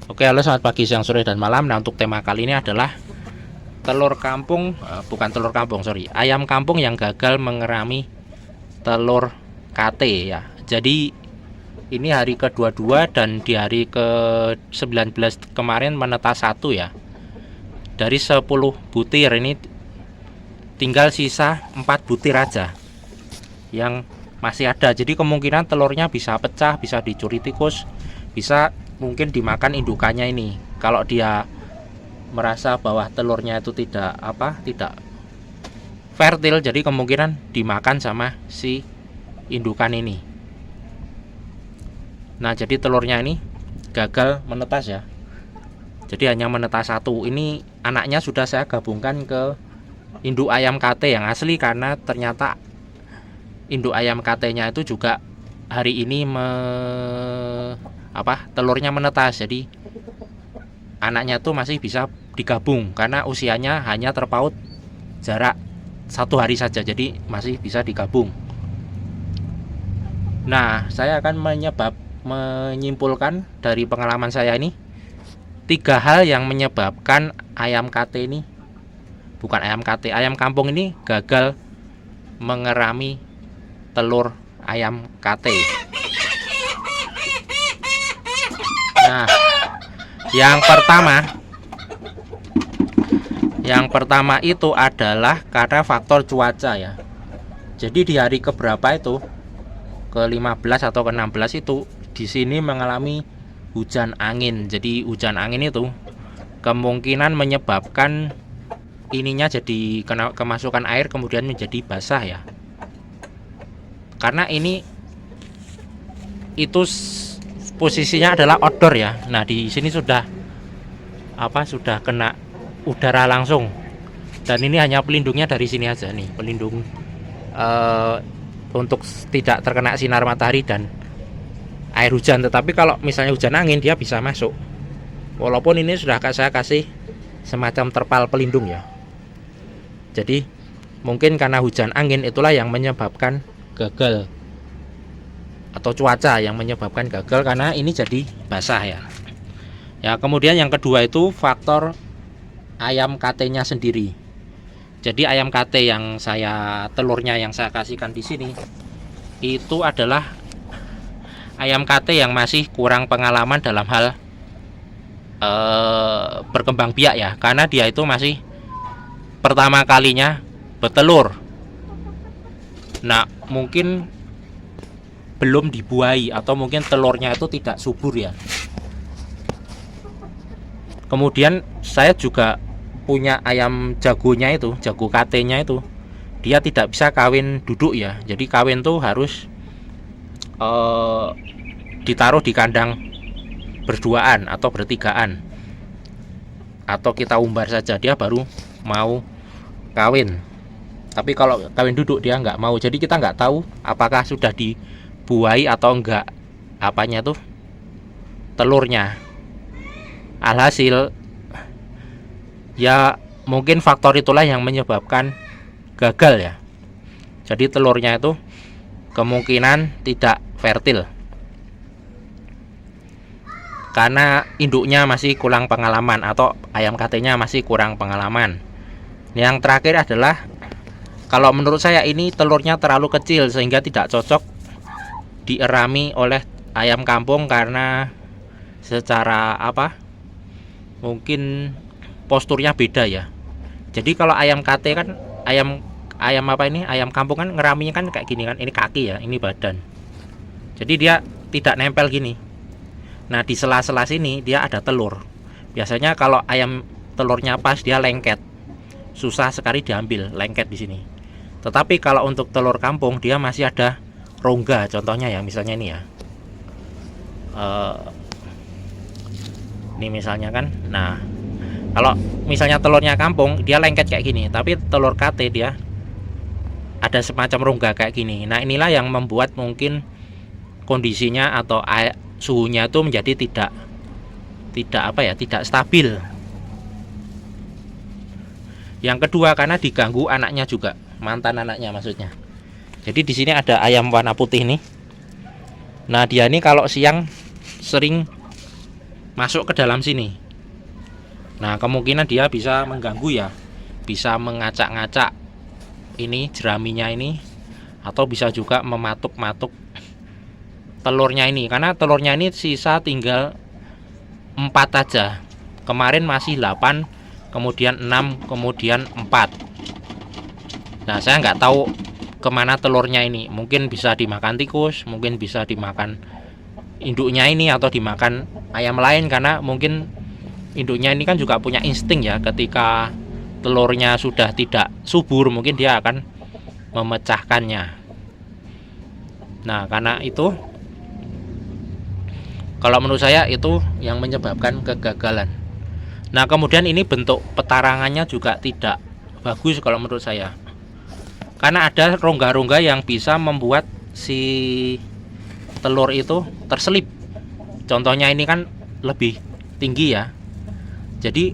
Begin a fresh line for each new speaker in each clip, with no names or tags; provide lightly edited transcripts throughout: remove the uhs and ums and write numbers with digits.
Oke, halo, selamat pagi, siang, sore, dan malam. Nah, untuk tema kali ini adalah telur kampung, bukan telur kampung, sorry, ayam kampung yang gagal mengerami telur KT ya. Jadi ini hari ke-22 dan di hari ke-19 kemarin menetas satu ya. Dari 10 butir ini tinggal sisa 4 butir aja yang masih ada. Jadi kemungkinan telurnya bisa pecah, bisa dicuri tikus, bisa mungkin dimakan indukannya ini. Kalau dia merasa bahwa telurnya itu tidak fertil, jadi kemungkinan dimakan sama si indukan ini. Nah, jadi telurnya ini gagal menetas ya. Jadi hanya menetas satu. Ini anaknya sudah saya gabungkan ke induk ayam KT yang asli, karena ternyata induk ayam KT-nya itu juga hari ini telurnya menetas. Jadi anaknya tuh masih bisa digabung karena usianya hanya terpaut jarak 1 hari saja, jadi masih bisa digabung. Nah, saya akan menyimpulkan dari pengalaman saya ini 3 hal yang menyebabkan ayam KT ini, bukan ayam KT, ayam kampung ini gagal mengerami telur ayam KT. Nah, yang pertama itu adalah karena faktor cuaca ya. Jadi di hari keberapa itu, ke-15 atau ke-16 itu, di sini mengalami hujan angin. Jadi hujan angin itu kemungkinan menyebabkan ininya jadi kemasukan air kemudian menjadi basah ya. Karena ini itu posisinya adalah outdoor ya. Nah, di sini sudah kena udara langsung. Dan ini hanya pelindungnya dari sini aja nih, pelindung untuk tidak terkena sinar matahari dan air hujan. Tetapi kalau misalnya hujan angin, dia bisa masuk. Walaupun ini sudah saya kasih semacam terpal pelindung ya. Jadi mungkin karena hujan angin itulah yang menyebabkan gagal, atau cuaca yang menyebabkan gagal, karena ini jadi basah ya. Ya, kemudian yang kedua itu faktor ayam KT-nya sendiri. Jadi ayam KT yang telurnya yang saya kasihkan di sini itu adalah ayam KT yang masih kurang pengalaman dalam hal berkembang biak ya, karena dia itu masih pertama kalinya bertelur. Nah, mungkin belum dibuahi atau mungkin telurnya itu tidak subur ya. Kemudian saya juga punya ayam jagonya itu, jago KT-nya itu, dia tidak bisa kawin duduk ya. Jadi kawin tuh harus ditaruh di kandang berduaan atau bertigaan, atau kita umbar saja dia baru mau kawin. Tapi kalau kawin duduk dia nggak mau. Jadi kita nggak tahu apakah sudah dibuahi atau enggak telurnya. Alhasil ya mungkin faktor itulah yang menyebabkan gagal ya. Jadi telurnya itu kemungkinan tidak fertil karena induknya masih kurang pengalaman, atau ayam KT-nya masih kurang pengalaman. Yang terakhir adalah, kalau menurut saya ini telurnya terlalu kecil sehingga tidak cocok dierami oleh ayam kampung, karena secara mungkin posturnya beda ya. Jadi kalau ayam KT kan ayam kampung kan ngeraminya kan kayak gini kan, ini kaki ya, ini badan. Jadi dia tidak nempel gini. Nah, di sela-sela sini dia ada telur. Biasanya kalau ayam telurnya pas, dia lengket, susah sekali diambil, lengket di sini. Tetapi kalau untuk telur kampung dia masih ada rongga, contohnya ya, misalnya ini ya. Ini misalnya kan. Nah, kalau misalnya telurnya kampung dia lengket kayak gini, tapi telur KT dia ada semacam rongga kayak gini. Nah, inilah yang membuat mungkin kondisinya atau suhunya itu menjadi tidak stabil. Yang kedua, karena diganggu anaknya juga, mantan anaknya maksudnya. Jadi di sini ada ayam warna putih nih. Nah, dia ini kalau siang sering masuk ke dalam sini. Nah, kemungkinan dia bisa mengganggu ya, bisa mengacak-ngacak ini jeraminya ini, atau bisa juga mematuk-matuk telurnya ini, karena telurnya ini sisa tinggal 4 aja. Kemarin masih 8, kemudian 6, kemudian 4. Nah, saya nggak tahu kemana telurnya ini. Mungkin bisa dimakan tikus, mungkin bisa dimakan induknya ini, atau dimakan ayam lain, karena mungkin induknya ini kan juga punya insting ya, ketika telurnya sudah tidak subur mungkin dia akan memecahkannya. Nah, karena itu kalau menurut saya itu yang menyebabkan kegagalan. Nah, kemudian ini bentuk petarangannya juga tidak bagus kalau menurut saya, karena ada rongga-rongga yang bisa membuat si telur itu terselip. Contohnya ini kan lebih tinggi ya. Jadi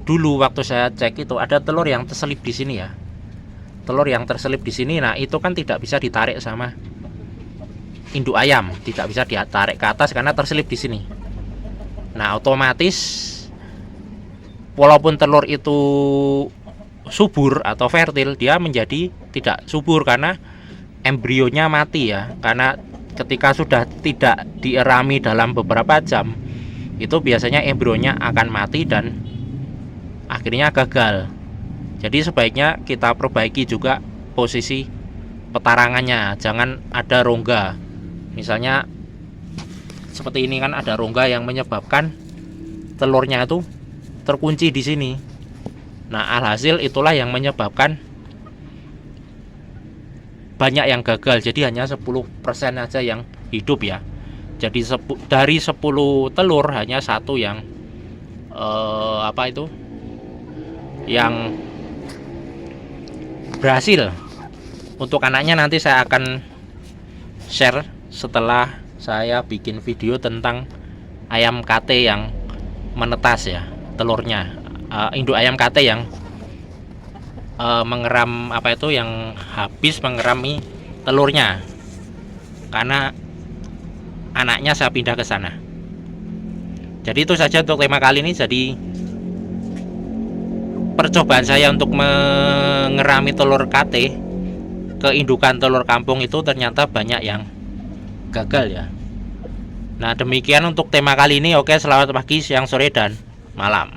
dulu waktu saya cek itu ada telur yang terselip di sini ya. Telur yang terselip di sini. Nah, itu kan tidak bisa ditarik sama induk ayam, tidak bisa ditarik ke atas karena terselip di sini. Nah, otomatis walaupun telur itu subur atau fertil, dia menjadi tidak subur karena embrionya mati ya. Karena ketika sudah tidak dierami dalam beberapa jam, itu biasanya embrionya akan mati dan akhirnya gagal. Jadi sebaiknya kita perbaiki juga posisi petarangannya, jangan ada rongga. Misalnya seperti ini kan ada rongga yang menyebabkan telurnya itu terkunci di sini. Nah, alhasil itulah yang menyebabkan banyak yang gagal. Jadi hanya 10% aja yang hidup ya. Jadi dari 10 telur hanya 1 yang yang berhasil. Untuk anaknya nanti saya akan share setelah saya bikin video tentang ayam KT yang menetas ya telurnya, induk ayam KT yang mengeram yang habis mengerami telurnya, karena anaknya saya pindah ke sana. Jadi itu saja untuk tema kali ini. Jadi percobaan saya untuk mengerami telur KT ke indukan telur kampung itu ternyata banyak yang gagal ya. Nah, demikian untuk tema kali ini. Oke, selamat pagi, siang, sore, dan malam.